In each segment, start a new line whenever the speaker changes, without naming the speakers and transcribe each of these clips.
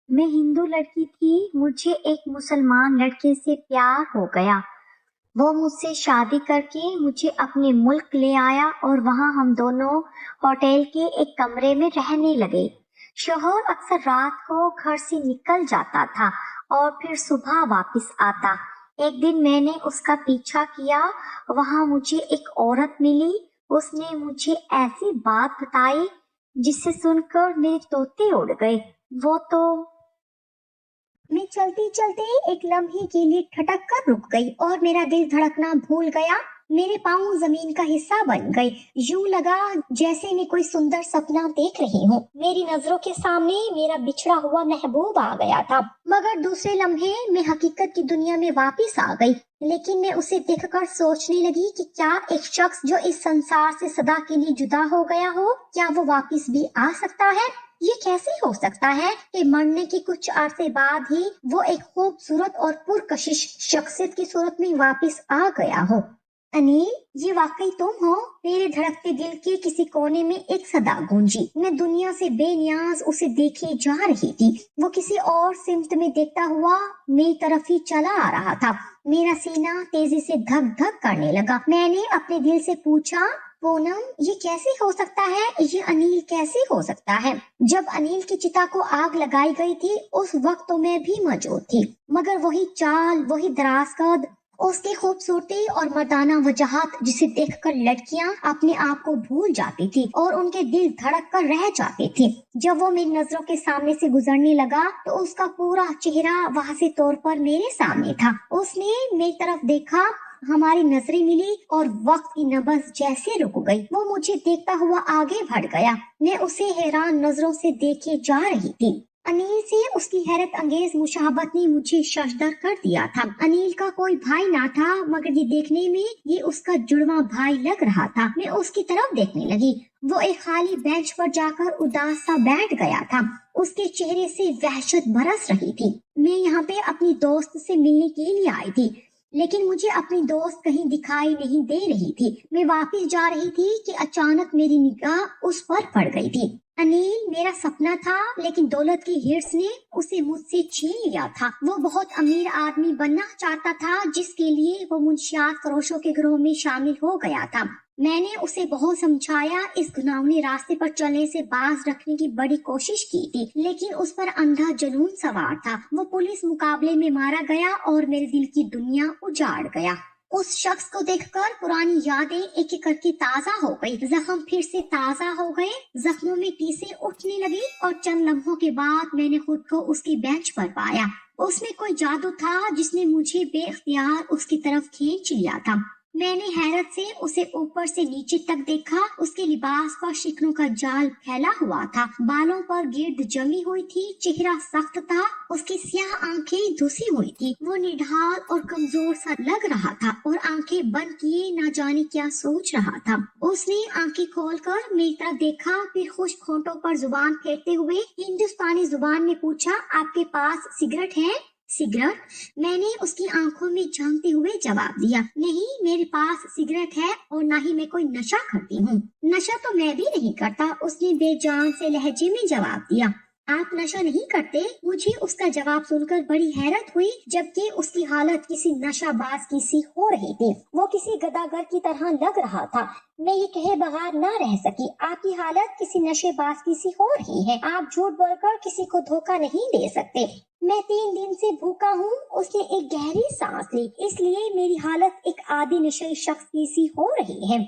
मैं हिंदू लड़की थी, मुझे एक मुसलमान लड़के से प्यार हो गया। वो मुझसे शादी करके मुझे अपने मुल्क ले आया और वहाँ हम दोनों होटल के एक कमरे में रहने लगे। शोहर अक्सर रात को घर से निकल जाता था और फिर सुबह वापस आता। एक दिन मैंने उसका पीछा किया, वहाँ मुझे एक औरत मिली। उसने मुझे ऐसी बात बताई जिसे सुनकर मेरे तोते उड़ गए। वो तो मैं चलते चलते एक लम्हे के लिए ठटक कर रुक गई और मेरा दिल धड़कना भूल गया। मेरे पाँव जमीन का हिस्सा बन गए। यूं लगा जैसे मैं कोई सुंदर सपना देख रही हूँ। मेरी नजरों के सामने मेरा बिछड़ा हुआ महबूब आ गया था। मगर दूसरे लम्हे मैं हकीकत की दुनिया में वापस आ गई। लेकिन मैं उसे देखकर सोचने लगी कि क्या एक शख्स जो इस संसार से सदा के लिए जुदा हो गया हो, क्या वो वापस भी आ सकता है? ये कैसे हो सकता है कि मरने के कुछ अरसे बाद ही वो एक खूबसूरत और पुरकशिश शख्सियत की सूरत में वापस आ गया हो? अनिल, ये वाकई तुम हो? मेरे धड़कते दिल के किसी कोने में एक सदा गूंजी। मैं दुनिया से बेनियाज उसे देखे जा रही थी। वो किसी और सिमत में देखता हुआ मेरी तरफ ही चला आ रहा था। मेरा सीना तेजी से धक धक करने लगा। मैंने अपने दिल से पूछा, पूनम, ये कैसे हो सकता है? ये अनिल कैसे हो सकता है? जब अनिल की चिता को आग लगाई गई थी उस वक्त तो मैं भी मौजूद थी। मगर वही चाल, वही दराज कद, उसकी खूबसूरती और मर्दाना वजहात जिसे देखकर लड़कियां अपने आप को भूल जाती थी और उनके दिल धड़क कर रह जाते थे। जब वो मेरी नजरों के सामने से गुजरने लगा तो उसका पूरा चेहरा वाज़ेह तौर पर मेरे सामने था। उसने मेरी तरफ देखा, हमारी नजरें मिली और वक्त की नब्ज़ जैसे रुक गई। वो मुझे देखता हुआ आगे बढ़ गया। मैं उसे हैरान नजरों से देखे जा रही थी। अनिल से उसकी हैरत अंगेज मुशाहबत ने मुझे शशदर कर दिया था। अनिल का कोई भाई ना था, मगर ये देखने में ये उसका जुड़वा भाई लग रहा था। मैं उसकी तरफ देखने लगी। वो एक खाली बेंच पर जाकर उदास सा बैठ गया था। उसके चेहरे से वहशत बरस रही थी। मैं यहाँ पे अपनी दोस्त से मिलने के लिए आई थी, लेकिन मुझे अपनी दोस्त कहीं दिखाई नहीं दे रही थी। मैं वापस जा रही थी कि अचानक मेरी निगाह उस पर पड़ गई थी। अनिल मेरा सपना था, लेकिन दौलत की हिर्स ने उसे मुझसे छीन लिया था। वो बहुत अमीर आदमी बनना चाहता था, जिसके लिए वो मुंशियात फरोशों के ग्रोह में शामिल हो गया था। मैंने उसे बहुत समझाया, इस घुनावने रास्ते पर चलने से बाज रखने की बड़ी कोशिश की थी, लेकिन उस पर अंधा जुनून सवार था। वो पुलिस मुकाबले में मारा गया और मेरे दिल की दुनिया उजाड़ गया। उस शख्स को देखकर पुरानी यादें एक एक करके ताजा हो गई। जख्म फिर से ताजा हो गए, जख्मों में टीसे उठने लगी और चंद लम्हों के बाद मैंने खुद को उसकी बेंच पर पाया। उसमें कोई जादू था जिसने मुझे बेख्तियार उसकी तरफ खींच लिया था। मैंने हैरत से उसे ऊपर से नीचे तक देखा। उसके लिबास पर शिकनों का जाल फैला हुआ था, बालों पर गिर्द जमी हुई थी, चेहरा सख्त था, उसकी स्याह आंखें धुसी हुई थी। वो निढाल और कमजोर सा लग रहा था और आंखें बंद किए ना जाने क्या सोच रहा था। उसने आंखें खोलकर मेरी तरफ देखा, फिर खुश्क होंठों पर जुबान फेरते हुए हिंदुस्तानी जुबान में पूछा, आपके पास सिगरेट है? सिगरेट? मैंने उसकी आंखों में झांकते हुए जवाब दिया, नहीं, मेरे पास सिगरेट है और ना ही मैं कोई नशा करती हूँ। नशा तो मैं भी नहीं करता, उसने बेजान से लहजे में जवाब दिया। आप नशा नहीं करते? मुझे उसका जवाब सुनकर बड़ी हैरत हुई, जबकि उसकी हालत किसी नशाबाज की सी हो रही थी। वो किसी गदागर की तरह लग रहा था। मैं ये कहे बगैर ना रह सकी, आपकी हालत किसी नशेबाज की सी हो रही है। आप झूठ बोलकर किसी को धोखा नहीं दे सकते। मैं 3 दिन से भूखा हूँ। उसने एक गहरी सांस ली, इसलिए मेरी हालत एक आदि नशे शख्स की सी हो रही है।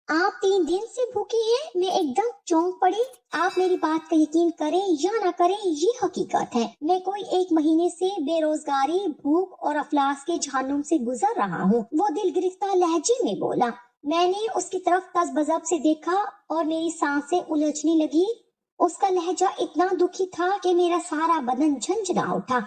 आप 3 दिन से भूखी हैं? मैं एकदम चौंक पड़ी। आप मेरी बात का यकीन करें या ना करें, ये हकीकत है। मैं कोई 1 महीने से बेरोजगारी, भूख और अफलास के जहन्नुम से गुजर रहा हूँ। वो दिल गिरफ्तार लहजे में बोला। मैंने उसकी तरफ तज़बज़ब से देखा और मेरी सांसें उलझने लगी। उसका लहजा इतना दुखी था कि मेरा सारा बदन झंझना उठा।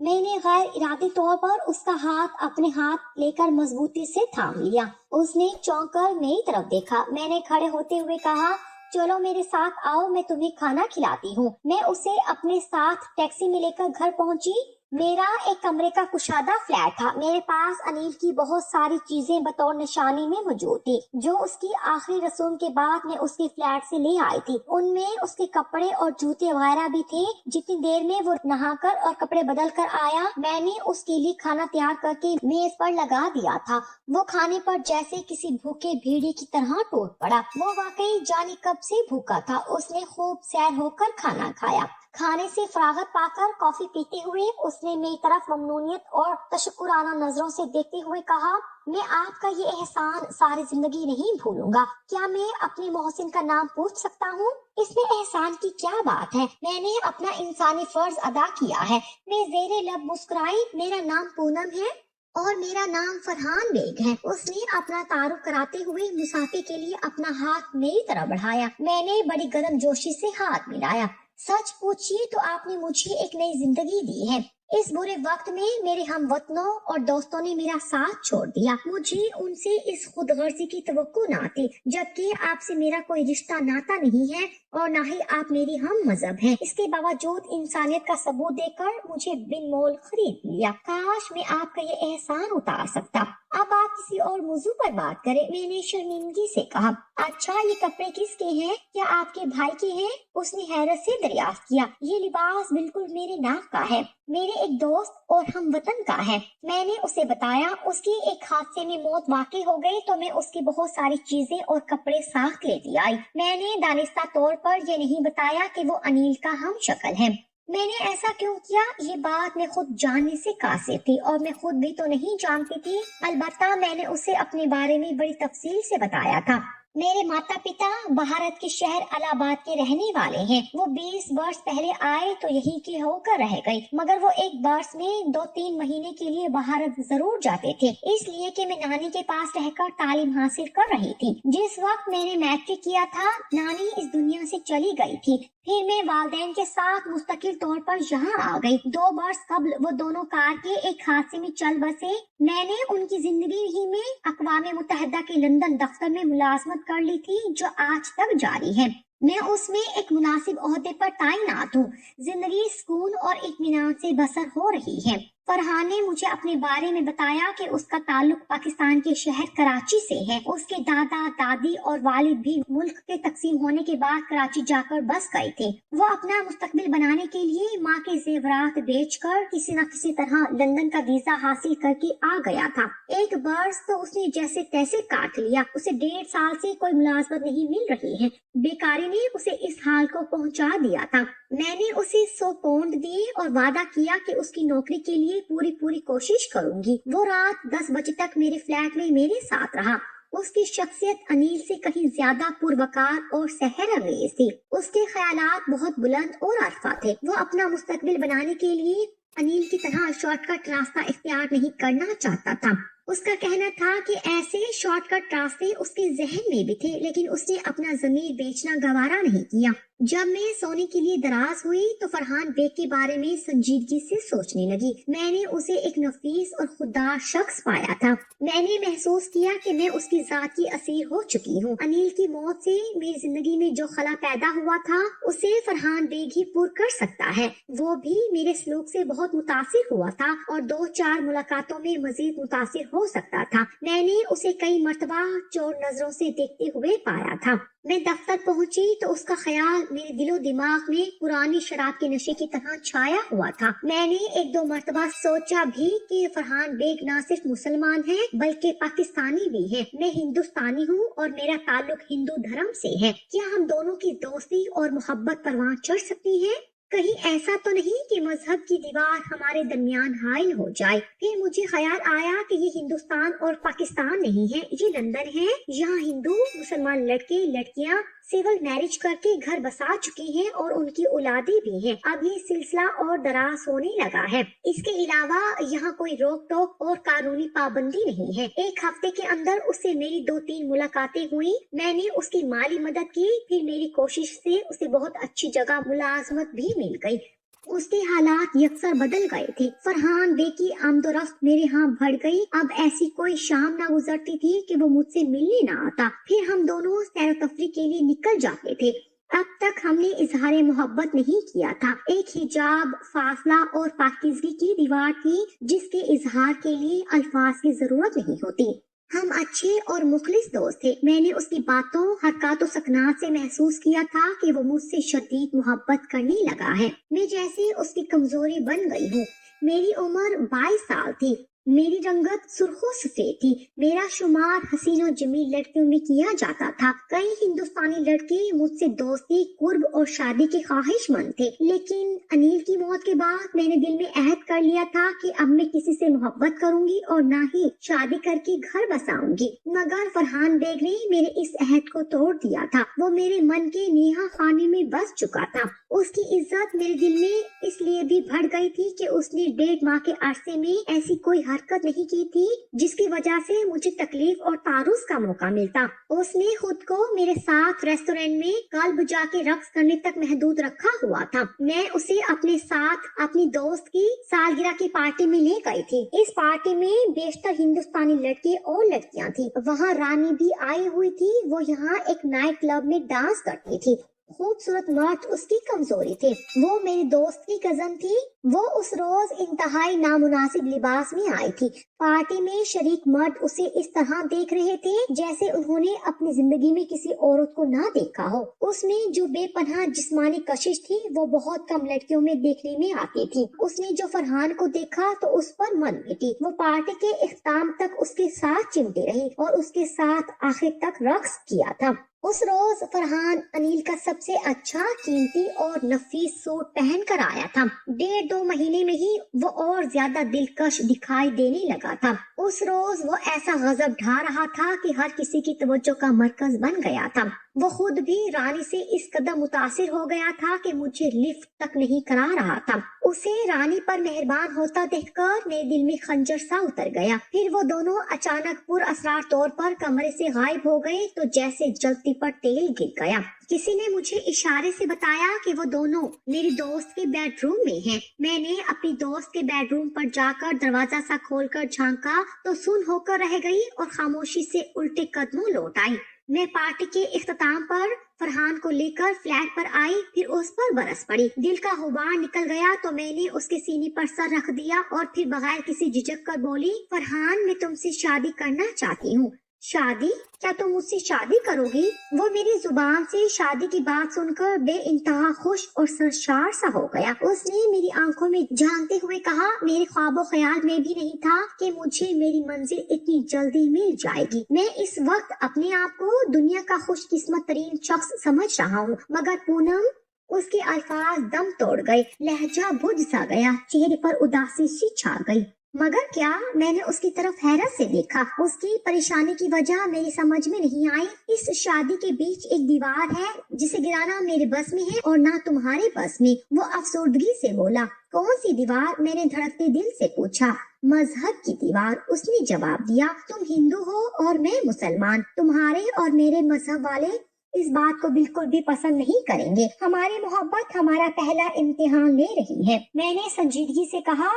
मैंने गैर इरादी तौर पर उसका हाथ अपने हाथ लेकर मजबूती से थाम लिया। उसने चौंक कर मेरी तरफ देखा। मैंने खड़े होते हुए कहा, चलो मेरे साथ आओ, मैं तुम्हें खाना खिलाती हूँ। मैं उसे अपने साथ टैक्सी में लेकर घर पहुंची। मेरा एक कमरे का कुशादा फ्लैट था। मेरे पास अनिल की बहुत सारी चीजें बतौर निशानी में मौजूद थी, जो उसकी आखिरी रसूम के बाद मैं उसके फ्लैट से ले आई थी। उनमें उसके कपड़े और जूते वगैरह भी थे। जितनी देर में वो नहाकर और कपड़े बदल कर आया, मैंने उसके लिए खाना तैयार करके मेज पर लगा दिया था। वो खाने पर जैसे किसी भूखे भेड़िए की तरह टूट पड़ा। वो वाकई जाने कब से भूखा था। उसने खूब सैर होकर खाना खाया। खाने से फरागत पाकर कॉफी पीते हुए उसने मेरी तरफ ममनूनियत और तशक्कुराना नजरों से देखते हुए कहा, मैं आपका ये एहसान सारी जिंदगी नहीं भूलूंगा। क्या मैं अपने मोहसिन का नाम पूछ सकता हूँ? इसमें एहसान की क्या बात है? मैंने अपना इंसानी फर्ज अदा किया है। मैं ज़ेरे लब मुस्कुराई। मेरा नाम पूनम है और मेरा नाम फरहान बेग है। उसने अपना तारुफ कराते हुए मुसाफे के लिए अपना हाथ मेरी तरफ बढ़ाया। मैंने बड़ी गर्मजोशी से हाथ मिलाया। सच पूछिए तो आपने मुझे एक नई जिंदगी दी है। इस बुरे वक्त में मेरे हमवतनों और दोस्तों ने मेरा साथ छोड़ दिया। मुझे उनसे इस खुदगर्जी की तवक्को न थी, जबकि आपसे मेरा कोई रिश्ता नाता नहीं है और न ही आप मेरी हम मजहब हैं। इसके बावजूद इंसानियत का सबूत देकर मुझे बिन मोल खरीद लिया। काश मैं आपका ये एहसान उतार सकता। अब आप किसी और मौजू पर बात करें, मैंने शर्मिंदगी से कहा। अच्छा, ये कपड़े किसके हैं? क्या आपके भाई के हैं? उसने हैरत से दरियाफ्त किया। ये लिबास बिल्कुल मेरे नाप का है, मेरे एक दोस्त और हम वतन का है। मैंने उसे बताया। उसकी एक हादसे में मौत वाकई हो गई तो मैं उसकी बहुत सारी चीजें और कपड़े साथ लेती आई। मैंने दानिस्ता तौर पर ये नहीं बताया कि वो अनिल का हम शक्ल है। मैंने ऐसा क्यों किया, ये बात मैं खुद जानने से कासिर थी और मैं खुद भी तो नहीं जानती थी। अलबत्ता मैंने उसे अपने बारे में बड़ी तफसील से बताया था। मेरे माता पिता भारत के शहर इलाहाबाद के रहने वाले हैं। वो 20 वर्ष पहले आए तो यहीं के होकर रह गए, मगर वो एक वर्ष में 2-3 महीने के लिए भारत जरूर जाते थे, इसलिए कि मैं नानी के पास रहकर तालीम हासिल कर रही थी। जिस वक्त मैंने मैट्रिक किया था, नानी इस दुनिया से चली गई थी। फिर मैं वालदैन के साथ मुस्तकिल तौर पर यहाँ आ गई। 2 वर्ष कबल वो दोनों कार के एक हादसे में चल बसे। मैंने उनकी जिंदगी ही में अक़वाम मुत्तहिदा के लंदन दफ्तर में मुलाजमत कर ली थी, जो आज तक जारी है। मैं उसमें एक मुनासिब ओहदे पर तैनात हूँ। जिंदगी सुकून और इत्मीनान से बसर हो रही है। फरहान ने मुझे अपने बारे में बताया कि उसका ताल्लुक पाकिस्तान के शहर कराची से है। उसके दादा दादी और वालिद भी मुल्क के तकसीम होने के बाद कराची जाकर बस गए थे। वो अपना मुस्तकबिल बनाने के लिए माँ के जेवरात बेचकर किसी न किसी तरह लंदन का वीजा हासिल करके आ गया था। एक बरस तो उसने जैसे तैसे काट लिया। उसे 1.5 साल से कोई मुलाजमत नहीं मिल रही है। बेकारी ने उसे इस हाल को पहुंचा दिया था। मैंने उसे 100 पाउंड दिए और वादा किया कि उसकी नौकरी के लिए पूरी कोशिश करूंगी। वो रात 10 बजे तक मेरे फ्लैट में मेरे साथ रहा। उसकी शख्सियत अनिल से कहीं ज्यादा पुरवकार और सहरंगेज थी। उसके ख्यालात बहुत बुलंद और अरफा थे। वो अपना मुस्तकबिल बनाने के लिए अनिल की तरह शॉर्टकट रास्ता इख्तियार नहीं करना चाहता था। उसका कहना था कि ऐसे शॉर्टकट रास्ते उसके जहन में भी थे, लेकिन उसने अपना जमीर बेचना गवारा नहीं किया। जब मैं सोने के लिए दराज हुई तो फरहान बेग के बारे में संजीदगी से सोचने लगी। मैंने उसे एक नफीस और खुददार शख्स पाया था। मैंने महसूस किया कि मैं उसकी जात की असीर हो चुकी हूँ। अनिल की मौत से मेरी जिंदगी में जो खला पैदा हुआ था, उसे फरहान बेग ही पूरा कर सकता है। वो भी मेरे सलूक से बहुत मुतासिर हुआ था और 2-4 मुलाकातों में मजीद मुतासिर हो सकता था। मैंने उसे कई मर्तबा चोर नजरों से देखते हुए पाया था। मैं दफ्तर पहुंची तो उसका ख्याल मेरे दिलो दिमाग में पुरानी शराब के नशे की तरह छाया हुआ था। मैंने 1-2 मर्तबा सोचा भी कि फरहान बेग न सिर्फ मुसलमान है बल्कि पाकिस्तानी भी है। मैं हिंदुस्तानी हूँ और मेरा ताल्लुक हिंदू धर्म से है। क्या हम दोनों की दोस्ती और मोहब्बत परवान चढ़ सकती है? कहीं ऐसा तो नहीं कि मजहब की दीवार हमारे दरमियान हाइल हो जाए। फिर मुझे ख्याल आया कि ये हिंदुस्तान और पाकिस्तान नहीं है, ये लंदन है। यहाँ हिंदू मुसलमान लड़के लड़कियाँ सिविल मैरिज करके घर बसा चुके हैं और उनकी औलादी भी है। अब ये सिलसिला और दराज होने लगा है। इसके अलावा यहाँ कोई रोक टोक और कानूनी पाबंदी नहीं है। एक हफ्ते के अंदर उससे मेरी 2-3 मुलाकातें हुई। मैंने उसकी माली मदद की। फिर मेरी कोशिश से उसे बहुत अच्छी जगह मुलाजमत भी मिल गई। उसके हालात यकसर बदल गए थे। फरहान बे की आमदोरफ्त मेरे यहाँ बढ़ गई। अब ऐसी कोई शाम ना गुजरती थी कि वो मुझसे मिलने ना आता। फिर हम दोनों सैर तफरी के लिए निकल जाते थे। अब तक हमने इजहार मोहब्बत नहीं किया था। एक हिजाब, फासला और पाकीज़गी की दीवार थी जिसके इजहार के लिए अल्फाज की जरूरत नहीं होती। हम अच्छे और मुखलिस दोस्त थे। मैंने उसकी बातों, हरकत और सकनात से महसूस किया था कि वो मुझसे शदीद मोहब्बत करने लगा है। मैं जैसे उसकी कमजोरी बन गई हूँ। मेरी उम्र 22 साल थी। मेरी रंगत सुर्खो सफेद थी। मेरा शुमार हसीन और जमील लड़कियों में किया जाता था। कई हिंदुस्तानी लड़के मुझसे दोस्ती, कुर्ब और शादी के ख्वाहिशमंद थे, लेकिन अनिल की मौत के बाद मैंने दिल में अहद कर लिया था कि अब मैं किसी से मोहब्बत करूंगी और ना ही शादी करके घर बसाऊंगी। मगर फरहान बेग ने मेरे इस अहद को तोड़ दिया था। वो मेरे मन के नेहा खाने में बस चुका था। उसकी इज्जत मेरे दिल में इसलिए भी बढ़ गई थी कि उसने 1.5 माह के अरसे में ऐसी कोई हरकत नहीं की थी जिसकी वजह से मुझे तकलीफ और तारुस का मौका मिलता। उसने खुद को मेरे साथ रेस्टोरेंट में कल्ब जाके रक्स करने तक महदूद रखा हुआ था। मैं उसे अपने साथ अपनी दोस्त की सालगिरह की पार्टी में ले गई थी। इस पार्टी में बेशतर हिंदुस्तानी लड़के और लड़कियां थी। वहाँ रानी भी आई हुई थी। वो यहाँ एक नाइट क्लब में डांस करती थी। खूबसूरत मर्द उसकी कमजोरी थे। वो मेरी दोस्त की कजन थी। वो उस रोज इंतहाई नामुनासिब लिबास में आई थी। पार्टी में शरीक मर्द उसे इस तरह देख रहे थे जैसे उन्होंने अपनी जिंदगी में किसी औरत को ना देखा हो। उसमें जो बेपनाह जिस्मानी कशिश थी वो बहुत कम लड़कियों में देखने में आती थी। उसने जो फरहान को देखा तो उस पर मन मिटी। वो पार्टी के इख्तिताम तक उसके साथ चिमटी रही और उसके साथ आखिर तक रक्स किया था। उस रोज फरहान अनिल का सबसे अच्छा, कीमती और नफीस सूट पहन कर आया था। 1.5-2 महीने में ही वो और ज्यादा दिलकश दिखाई देने लगा था। उस रोज वो ऐसा गजब ढा रहा था कि हर किसी की तवज्जो का मरकज बन गया था। वो खुद भी रानी से इस कदर मुतासिर हो गया था कि मुझे लिफ्ट तक नहीं करा रहा था। उसे रानी पर मेहरबान होता देखकर मेरे दिल में खंजर सा उतर गया। फिर वो दोनों अचानक पुरअसरार तौर पर कमरे से गायब हो गए तो जैसे जलती पर तेल गिर गया। किसी ने मुझे इशारे से बताया कि वो दोनों मेरी दोस्त के बेडरूम में हैं। मैंने अपनी दोस्त के बेडरूम पर जाकर दरवाजा सा खोलकर झांका तो सुन होकर रह गई और खामोशी से उल्टे कदमों लौट आई। मैं पार्टी के इख्तिताम पर फरहान को लेकर फ्लैट पर आई, फिर उस पर बरस पड़ी। दिल का गुबार निकल गया तो मैंने उसके सीने पर सर रख दिया और फिर बगैर किसी झिझक कर बोली, फरहान मैं तुमसे शादी करना चाहती हूँ। शादी? क्या तुम मुझसे शादी करोगी? वो मेरी जुबान से शादी की बात सुनकर बेइंतहा खुश और सरशार सा हो गया। उसने मेरी आंखों में झांकते हुए कहा, मेरे ख्वाबो ख्याल में भी नहीं था कि मुझे मेरी मंजिल इतनी जल्दी मिल जाएगी। मैं इस वक्त अपने आप को दुनिया का खुशकिस्मत तरीन शख्स समझ रहा हूँ। मगर पूनम, उसके अल्फाज दम तोड़ गए, लहजा बुझ सा गया, चेहरे पर उदासी सी छा गई। मगर क्या? मैंने उसकी तरफ हैरत से देखा। उसकी परेशानी की वजह मेरी समझ में नहीं आई। इस शादी के बीच एक दीवार है जिसे गिराना मेरे बस में है और ना तुम्हारे बस में। वो अफसोर्दगी से बोला। कौन सी दीवार? मैंने धड़कते दिल से पूछा। मजहब की दीवार, उसने जवाब दिया। तुम हिंदू हो और मैं मुसलमान। तुम्हारे और मेरे मजहब वाले इस बात को बिल्कुल भी पसंद नहीं करेंगे। हमारी मोहब्बत हमारा पहला इम्तिहान ले रही है। मैंने संजीदगी से कहा,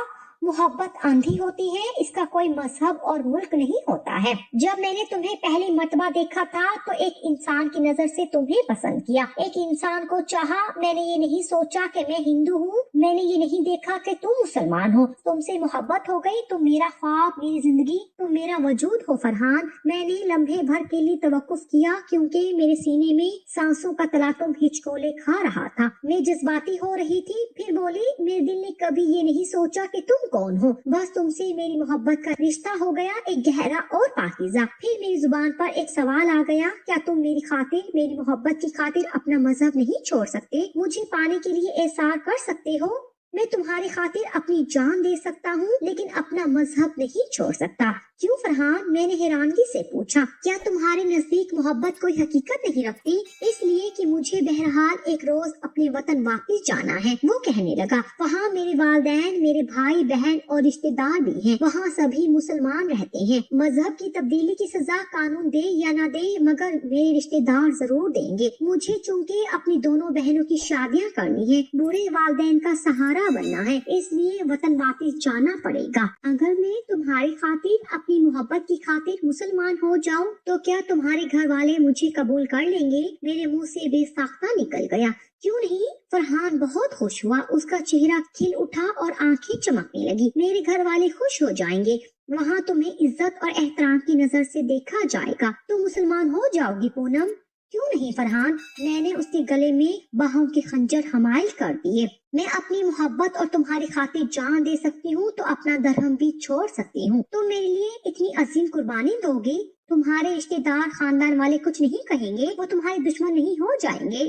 मोहब्बत आंधी होती है, इसका कोई मजहब और मुल्क नहीं होता है। जब मैंने तुम्हें पहली मर्तबा देखा था तो एक इंसान की नजर से तुम्हें पसंद किया, एक इंसान को चाहा। मैंने ये नहीं सोचा कि मैं हिंदू हूँ, मैंने ये नहीं देखा कि तुम मुसलमान हो। तुमसे मोहब्बत हो गई, तुम मेरा ख्वाब, मेरी जिंदगी, तुम मेरा वजूद हो फरहान। मैंने लम्हे भर के लिए तवक्कुफ किया क्योंकि मेरे सीने में सांसों का तलातुम हिचकोले खा रहा था। मैं जज्बाती हो रही थी। फिर बोली, मेरे दिल ने कभी ये नहीं सोचा कि तुम कौन हो। बस तुमसे मेरी मोहब्बत का रिश्ता हो गया, एक गहरा और पाकीज़ा। फिर मेरी जुबान पर एक सवाल आ गया, क्या तुम मेरी खातिर, मेरी मोहब्बत की खातिर अपना मजहब नहीं छोड़ सकते? मुझे पाने के लिए एहसार कर सकते हो? मैं तुम्हारी खातिर अपनी जान दे सकता हूँ लेकिन अपना मजहब नहीं छोड़ सकता। क्यों फरहान? मैंने हैरानगी से पूछा। क्या तुम्हारे नजदीक मोहब्बत कोई हकीकत नहीं रखती? इसलिए कि मुझे बहरहाल एक रोज अपने वतन वापस जाना है, वो कहने लगा। वहाँ मेरे वालिदैन, मेरे भाई बहन और रिश्तेदार भी हैं। वहाँ सभी मुसलमान रहते हैं। मजहब की तब्दीली की सजा कानून दे या ना दे, मगर मेरे रिश्तेदार जरूर देंगे। मुझे चूँकि अपनी दोनों बहनों की शादियाँ करनी है, बूढ़े वालिदैन का सहारा सहारा बनना है, इसलिए वतन वापस जाना पड़ेगा। अगर मैं तुम्हारी खातिर, अपनी मोहब्बत की खातिर मुसलमान हो जाऊं तो क्या तुम्हारे घर वाले मुझे कबूल कर लेंगे? मेरे मुंह से बेसाख्ता निकल गया। क्यों नहीं? फरहान बहुत खुश हुआ, उसका चेहरा खिल उठा और आंखें चमकने लगी। मेरे घर वाले खुश हो जाएंगे, वहाँ तुम्हें इज्जत और एहतराम की नजर से देखा जाएगा। तुम मुसलमान हो जाओगी पूनम। क्यों नहीं फरहान, मैंने उसके गले में बाहों के खंजर हमायल कर दिए। मैं अपनी मोहब्बत और तुम्हारी खातिर जान दे सकती हूँ तो अपना धर्म भी छोड़ सकती हूँ। तुम मेरे लिए इतनी अजीम कुर्बानी दोगे, तुम्हारे रिश्तेदार खानदान वाले कुछ नहीं कहेंगे, वो तुम्हारे दुश्मन नहीं हो जाएंगे?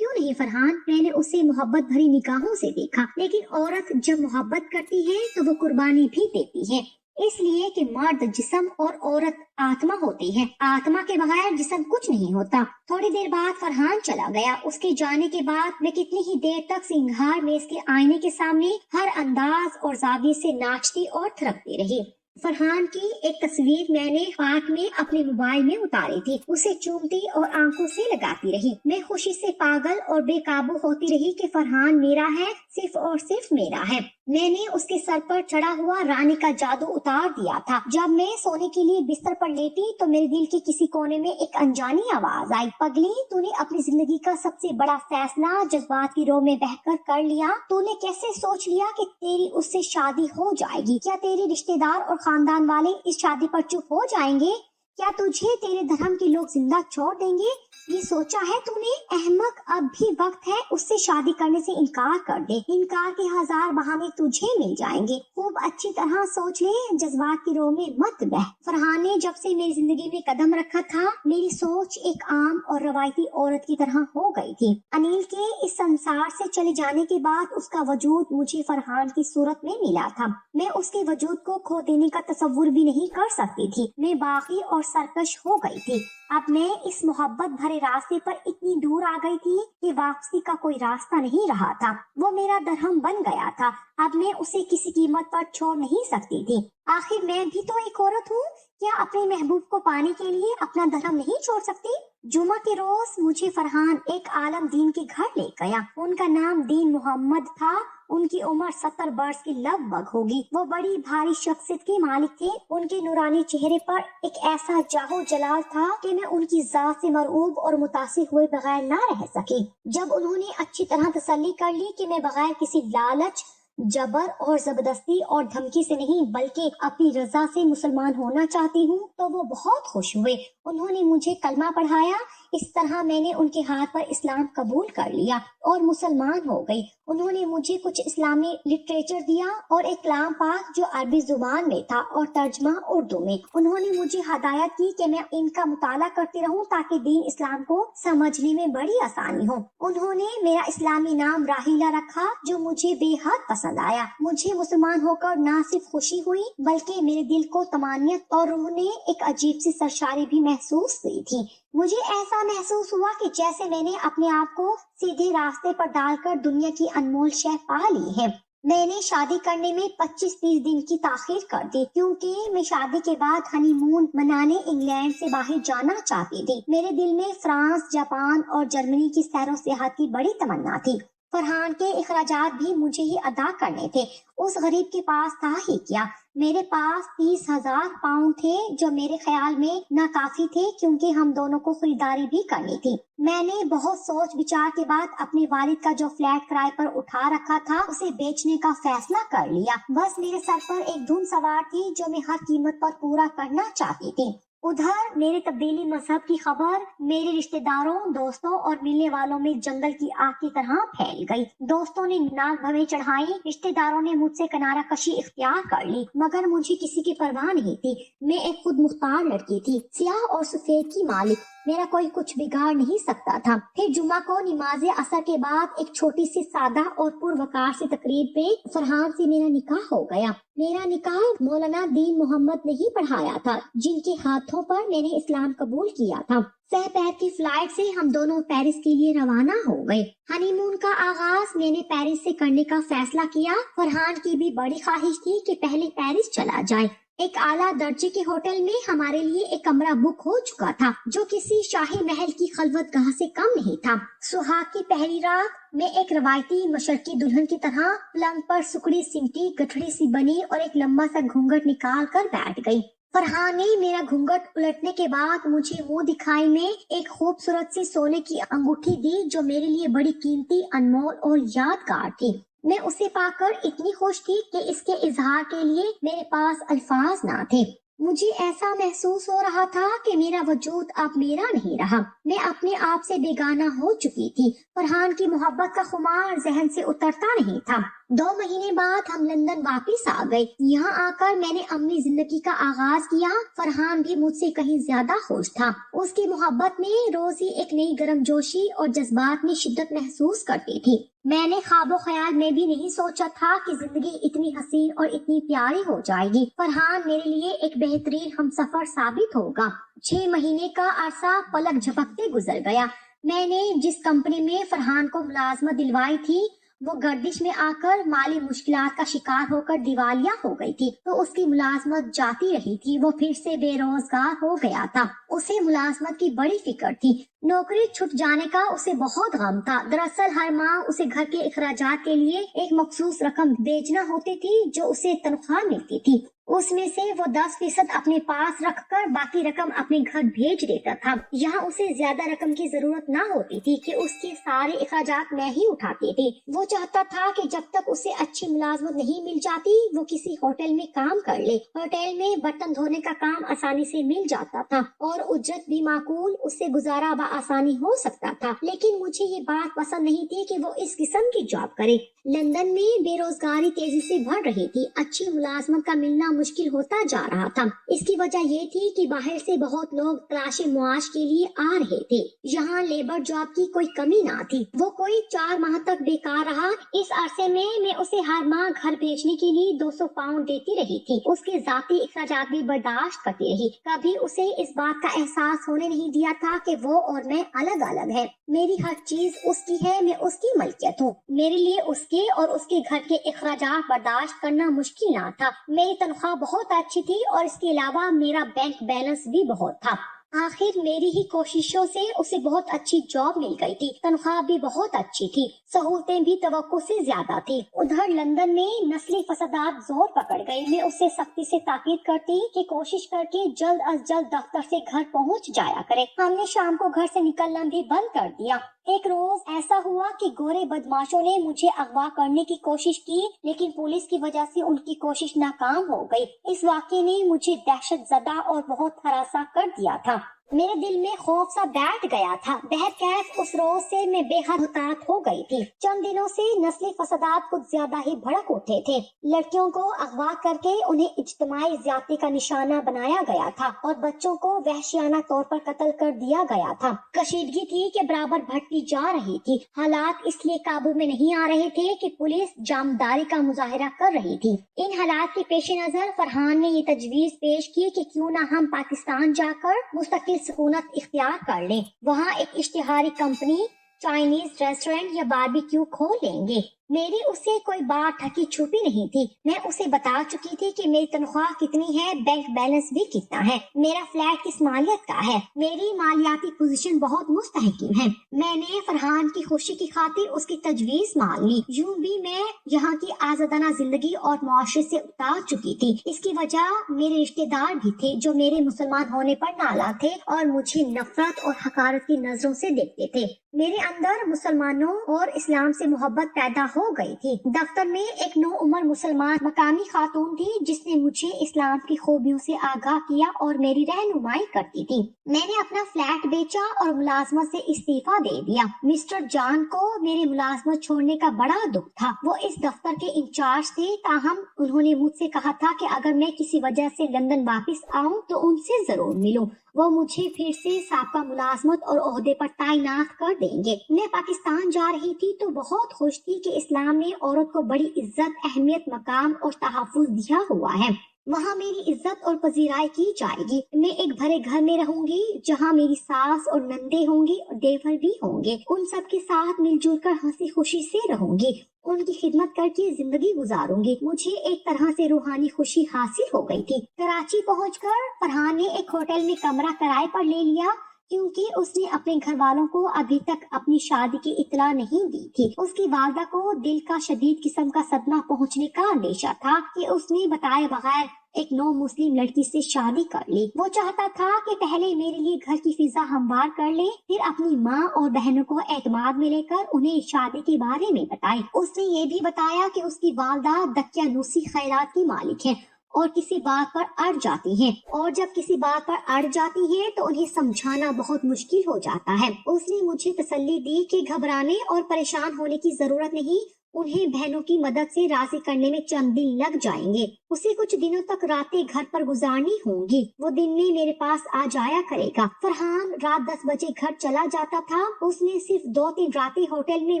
क्यों नहीं फरहान, मैंने उसे मोहब्बत भरी निगाहों से देखा, लेकिन औरत जब मोहब्बत करती है तो वो कुर्बानी भी देती है, इसलिए कि मर्द जिस्म और औरत आत्मा होती है। आत्मा के बगैर जिस्म कुछ नहीं होता। थोड़ी देर बाद फरहान चला गया। उसके जाने के बाद मैं कितनी ही देर तक सिंगार में इसके आईने के सामने हर अंदाज और जाविये से नाचती और थिरकती रही। फरहान की एक तस्वीर मैंने पार्क में अपने मोबाइल में उतारी थी, उसे चूमती और आंखों से लगाती रही। मैं खुशी से पागल और बेकाबू होती रही कि फरहान मेरा है, सिर्फ और सिर्फ मेरा है। मैंने उसके सर पर चढ़ा हुआ रानी का जादू उतार दिया था। जब मैं सोने के लिए बिस्तर पर लेटी तो मेरे दिल के किसी कोने में एक अनजानी आवाज आई, पगली तूने अपनी जिंदगी का सबसे बड़ा फैसला जज्बात की रो में बहकर कर लिया। तूने कैसे सोच लिया कि तेरी उससे शादी हो जाएगी? क्या तेरे रिश्तेदार और खानदान वाले इस शादी पर चुप हो जाएंगे? क्या तुझे तेरे धर्म के लोग जिंदा छोड़ देंगे? ये सोचा है तूने? अहमक, अब भी वक्त है, उससे शादी करने से इनकार कर दे। इनकार के हजार बहाने तुझे मिल जाएंगे। खूब अच्छी तरह सोच ले, जज्बात की रो में मत बह। फरहान ने जब से मेरी जिंदगी में कदम रखा था, मेरी सोच एक आम और रवायती औरत की तरह हो गई थी। अनिल के इस संसार से चले जाने के बाद उसका वजूद मुझे फरहान की सूरत में मिला था। मैं उसके वजूद को खो देने का तसव्वुर भी नहीं कर सकती थी। मैं बागी और सरकश हो गई थी। अब मैं इस मोहब्बत भरे रास्ते पर इतनी दूर आ गई थी कि वापसी का कोई रास्ता नहीं रहा था। वो मेरा दरहम बन गया था। अब मैं उसे किसी कीमत पर छोड़ नहीं सकती थी। आखिर मैं भी तो एक औरत हूँ। क्या अपने महबूब को पाने के लिए अपना धर्म नहीं छोड़ सकती? जुमा के रोज मुझे फरहान एक आलम दीन के घर ले गया। उनका नाम दीन मोहम्मद था। उनकी उम्र 70 वर्ष की लगभग होगी। वो बड़ी भारी शख्सियत के मालिक थे। उनके नूरानी चेहरे पर एक ऐसा जाहो जलाल था कि मैं उनकी जात से मरऊब और मुतासिर हुए बगैर ना रह सकी। जब उन्होंने अच्छी तरह तसल्ली कर ली कि मैं बगैर किसी लालच, जबर और जबरदस्ती और धमकी से नहीं बल्कि अपनी रजा से मुसलमान होना चाहती हूँ, तो वो बहुत खुश हुए। उन्होंने मुझे कलमा पढ़ाया। इस तरह मैंने उनके हाथ पर इस्लाम कबूल कर लिया और मुसलमान हो गई। उन्होंने मुझे कुछ इस्लामी लिटरेचर दिया और एक कलाम पाक जो अरबी जुबान में था और तर्जमा उर्दू में। उन्होंने मुझे हदायत की कि मैं इनका मुताला करती रहूं ताकि दीन इस्लाम को समझने में बड़ी आसानी हो। उन्होंने मेरा इस्लामी नाम राहिला रखा जो मुझे बेहद पसंद आया। मुझे मुसलमान होकर न सिर्फ खुशी हुई बल्कि मेरे दिल को तमानियत और रूह ने एक अजीब सी सरशारी भी महसूस हुई थी। मुझे ऐसा महसूस हुआ कि जैसे मैंने अपने आप को सीधे रास्ते पर डालकर दुनिया की अनमोल शय पा ली है। मैंने शादी करने में 25-30 दिन की ताखीर कर दी क्योंकि मैं शादी के बाद हनीमून मनाने इंग्लैंड से बाहर जाना चाहती थी। मेरे दिल में फ्रांस, जापान और जर्मनी की सैरो सियाहत की बड़ी तमन्ना थी। फरहान के इखराजात भी मुझे ही अदा करने थे। उस गरीब के पास था ही क्या। मेरे पास 30,000 पाउंड थे जो मेरे ख्याल में नाकाफी थे क्योंकि हम दोनों को खरीदारी भी करनी थी। मैंने बहुत सोच विचार के बाद अपने वालिद का जो फ्लैट किराए पर उठा रखा था उसे बेचने का फैसला कर लिया। बस मेरे सर पर एक धुन सवार थी जो मैं हर कीमत पर पूरा करना चाहती थी। उधर मेरे तब्दीली मजहब की खबर मेरे रिश्तेदारों, दोस्तों और मिलने वालों में जंगल की आग की तरह फैल गई। दोस्तों ने नाक भवें चढ़ाई, रिश्तेदारों ने मुझसे किनारा कशी इख्तियार कर ली, मगर मुझे किसी की परवाह नहीं थी। मैं एक खुद मुख्तार लड़की थी, सियाह और सफेद की मालिक। मेरा कोई कुछ बिगाड़ नहीं सकता था। फिर जुमा को नमाज असर के बाद एक छोटी सी सादा और पुरवकार सी तकरीब में फरहान से मेरा निकाह हो गया। मेरा निकाह मौलाना दीन मोहम्मद ने ही पढ़ाया था जिनके हाथों पर मैंने इस्लाम कबूल किया था। सहपैर की फ्लाइट से हम दोनों पेरिस के लिए रवाना हो गए। हनीमून का आगाज मैंने पेरिस से करने का फैसला किया। फरहान की भी बड़ी ख्वाहिश थी कि पहले पेरिस चला जाए। ایک اعلیٰ درجے کے ہوٹل میں ہمارے لیے ایک کمرہ بک ہو چکا تھا جو کسی شاہی محل کی خلوت گاہ سے کم نہیں تھا۔ سہاگ کی پہلی رات میں ایک روایتی مشرقی دلہن کی طرح پلنگ پر سکڑی سمٹی گٹھڑی سی بنی اور ایک لمبا سا گھونگھٹ نکال کر بیٹھ گئی۔ فرحان نے میرا گھونگھٹ الٹنے کے بعد مجھے منہ دکھائی میں ایک خوبصورت سی سونے کی انگوٹھی دی جو میرے لیے بڑی قیمتی، انمول اور یادگار تھی۔ میں اسے پا کر اتنی خوش تھی کہ اس کے اظہار کے لیے میرے پاس الفاظ نہ تھے۔ مجھے ایسا محسوس ہو رہا تھا کہ میرا وجود اب میرا نہیں رہا، میں اپنے آپ سے بیگانہ ہو چکی تھی۔ فرحان کی محبت کا خمار ذہن سے اترتا نہیں تھا۔ 2 مہینے بعد ہم لندن واپس آ گئے۔ یہاں آ کر میں نے اپنی زندگی کا آغاز کیا۔ فرحان بھی مجھ سے کہیں زیادہ خوش تھا۔ اس کی محبت میں روز ہی ایک نئی گرم جوشی اور جذبات میں شدت محسوس کرتی تھی۔ میں نے خواب و خیال میں بھی نہیں سوچا تھا کہ زندگی اتنی حسین اور اتنی پیاری ہو جائے گی۔ فرحان میرے لیے ایک بہترین ہمسفر ثابت ہوگا۔ 6 مہینے کا عرصہ پلک جھپکتے گزر گیا۔ میں نے جس کمپنی میں فرحان کو ملازمت دلوائی تھی وہ گردش میں آ کر مالی مشکلات کا شکار ہو کر دیوالیہ ہو گئی تھی، تو اس کی ملازمت جاتی رہی تھی۔ وہ پھر سے بے روزگار ہو گیا تھا۔ اسے ملازمت کی بڑی فکر تھی۔ نوکری چھٹ جانے کا اسے بہت غم تھا۔ دراصل ہر ماہ اسے گھر کے اخراجات کے لیے ایک مخصوص رقم بھیجنا ہوتی تھی جو اسے تنخواہ ملتی تھی۔ اس میں سے وہ 10% اپنے پاس رکھ کر باقی رقم اپنے گھر بھیج دیتا تھا۔ یہاں اسے زیادہ رقم کی ضرورت نہ ہوتی تھی کہ اس کے سارے اخراجات میں ہی اٹھاتی تھی۔ وہ چاہتا تھا کہ جب تک اسے اچھی ملازمت نہیں مل جاتی وہ کسی ہوٹل میں کام کر لے۔ ہوٹل میں برتن دھونے کا کام آسانی سے مل جاتا تھا اور اجرت بھی معقول، اس سے گزارا بآسانی ہو سکتا تھا۔ لیکن مجھے یہ بات پسند نہیں تھی کہ وہ اس قسم کی جاب کرے۔ لندن میں بے روزگاری تیزی سے بڑھ رہی تھی۔ اچھی ملازمت کا ملنا مشکل ہوتا جا رہا تھا۔ اس کی وجہ یہ تھی کہ باہر سے بہت لوگ تلاش معاش کے لیے آ رہے تھے۔ یہاں لیبر جاب کی کوئی کمی نہ تھی۔ وہ کوئی 4 ماہ تک بیکار رہا۔ اس عرصے میں اسے ہر ماہ گھر بھیجنے کے لیے 200 پاؤنڈ دیتی رہی تھی۔ اس کے ذاتی اخراجات بھی برداشت کرتی رہی۔ کبھی اسے اس بات کا احساس ہونے نہیں دیا تھا کہ وہ اور میں الگ الگ ہیں۔ میری ہر چیز اس کی ہے، میں اس کی ملکیت ہوں۔ میرے لیے اس کے اور اس کے گھر کے اخراجات برداشت کرنا مشکل نہ تھا۔ میری تنخواہ بہت اچھی تھی اور اس کے علاوہ میرا بینک بیلنس بھی بہت تھا۔ آخر میری ہی کوششوں سے اسے بہت اچھی جاب مل گئی تھی۔ تنخواہ بھی بہت اچھی تھی، سہولتیں بھی توقع سے زیادہ تھی۔ ادھر لندن میں نسلی فسادات زور پکڑ گئے۔ میں اس سے سختی سے تاکید کرتی کہ کوشش کر کے جلد از جلد دفتر سے گھر پہنچ جایا کرے۔ ہم نے شام کو گھر سے نکلنا بھی بند کر دیا۔ ایک روز ایسا ہوا کہ گورے بدماشوں نے مجھے اغوا کرنے کی کوشش کی، لیکن پولیس کی وجہ سے ان کی کوشش ناکام ہو گئی۔ اس واقعے نے مجھے دہشت زدہ اور بہت ہراساں کر دیا تھا۔ میرے دل میں خوف سا بیٹھ گیا تھا۔ بہرکیف اس روز سے میں بے حد محتاط ہو گئی تھی۔ چند دنوں سے نسلی فسادات کچھ زیادہ ہی بھڑک اٹھے تھے۔ لڑکیوں کو اغوا کر کے انہیں اجتماعی زیادتی کا نشانہ بنایا گیا تھا اور بچوں کو وحشیانہ طور پر قتل کر دیا گیا تھا۔ کشیدگی تھی کہ برابر بڑھتی جا رہی تھی۔ حالات اس لیے قابو میں نہیں آ رہے تھے کہ پولیس جانبداری کا مظاہرہ کر رہی تھی۔ ان حالات کے پیش نظر فرحان نے یہ تجویز پیش کی کہ کیوں نہ ہم پاکستان جا کر مستقل سکونت اختیار کر لیں۔ وہاں ایک اشتہاری کمپنی، چائنیز ریسٹورینٹ یا باربیکیو کھول لیں گے۔ میری اس سے کوئی بات ڈھکی چھپی نہیں تھی۔ میں اسے بتا چکی تھی کہ میری تنخواہ کتنی ہے، بینک بیلنس بھی کتنا ہے، میرا فلیٹ کس مالیت کا ہے، میری مالیاتی پوزیشن بہت مستحکم ہے۔ میں نے فرحان کی خوشی کی خاطر اس کی تجویز مان لی۔ یوں بھی میں یہاں کی آزادانہ زندگی اور معاشرے سے اتار چکی تھی۔ اس کی وجہ میرے رشتے دار بھی تھے جو میرے مسلمان ہونے پر نالاں تھے اور مجھے نفرت اور حقارت کی نظروں سے دیکھتے تھے۔ میرے اندر مسلمانوں اور اسلام سے محبت پیدا ہو گئی تھی۔ دفتر میں ایک نو عمر مسلمان مقامی خاتون تھی جس نے مجھے اسلام کی خوبیوں سے آگاہ کیا اور میری رہنمائی کرتی تھی۔ میں نے اپنا فلیٹ بیچا اور ملازمت سے استعفیٰ دے دیا۔ مسٹر جان کو میری ملازمت چھوڑنے کا بڑا دکھ تھا۔ وہ اس دفتر کے انچارج تھے، تاہم انہوں نے مجھ سے کہا تھا کہ اگر میں کسی وجہ سے لندن واپس آؤں تو ان سے ضرور ملوں۔ وہ مجھے پھر سے سابقہ ملازمت اور عہدے پر تعینات کر دیں گے۔ میں پاکستان جا رہی تھی تو بہت خوش تھی کہ اسلام نے عورت کو بڑی عزت، اہمیت، مقام اور تحفظ دیا ہوا ہے۔ वहाँ मेरी इज्जत और पजीराई की जाएगी। मैं एक भरे घर में रहूंगी जहाँ मेरी सास और नंदे होंगी और देवर भी होंगे। उन सब के साथ मिलजुल कर हंसी खुशी से रहूंगी, उनकी खिदमत करके जिंदगी गुजारूंगी। मुझे एक तरह से रूहानी खुशी हासिल हो गई थी। कराची पहुंचकर फरहान ने एक होटल में कमरा किराए पर ले लिया, क्योंकि उसने अपने घर वालों को अभी तक अपनी शादी की इत्तला नहीं दी थी। उसकी वालदा को दिल का शदीद किस्म का सदमा पहुंचने का अंदेशा था कि उसने बताए बगैर एक नौ मुस्लिम लड़की से शादी कर ली। वो चाहता था कि पहले मेरे लिए घर की फिजा हमवार कर ले, फिर अपनी माँ और बहनों को एतमाद में लेकर उन्हें शादी के बारे में बताए। उसने ये भी बताया कि उसकी वालदा दकियानूसी खैरात की मालिक है और किसी बात पर अड़ जाती हैं, और जब किसी बात पर अड़ जाती हैं तो उन्हें समझाना बहुत मुश्किल हो जाता है। उसने मुझे तसल्ली दी कि घबराने और परेशान होने की जरूरत नहीं, उन्हें बहनों की मदद से राजी करने में चंद दिन लग जाएंगे। उसे कुछ दिनों तक रातें घर पर गुजारनी होंगी। वो दिन में मेरे पास आ जाया करेगा। फरहान रात 10 बजे घर चला जाता था। उसने सिर्फ 2-3 रातें होटल में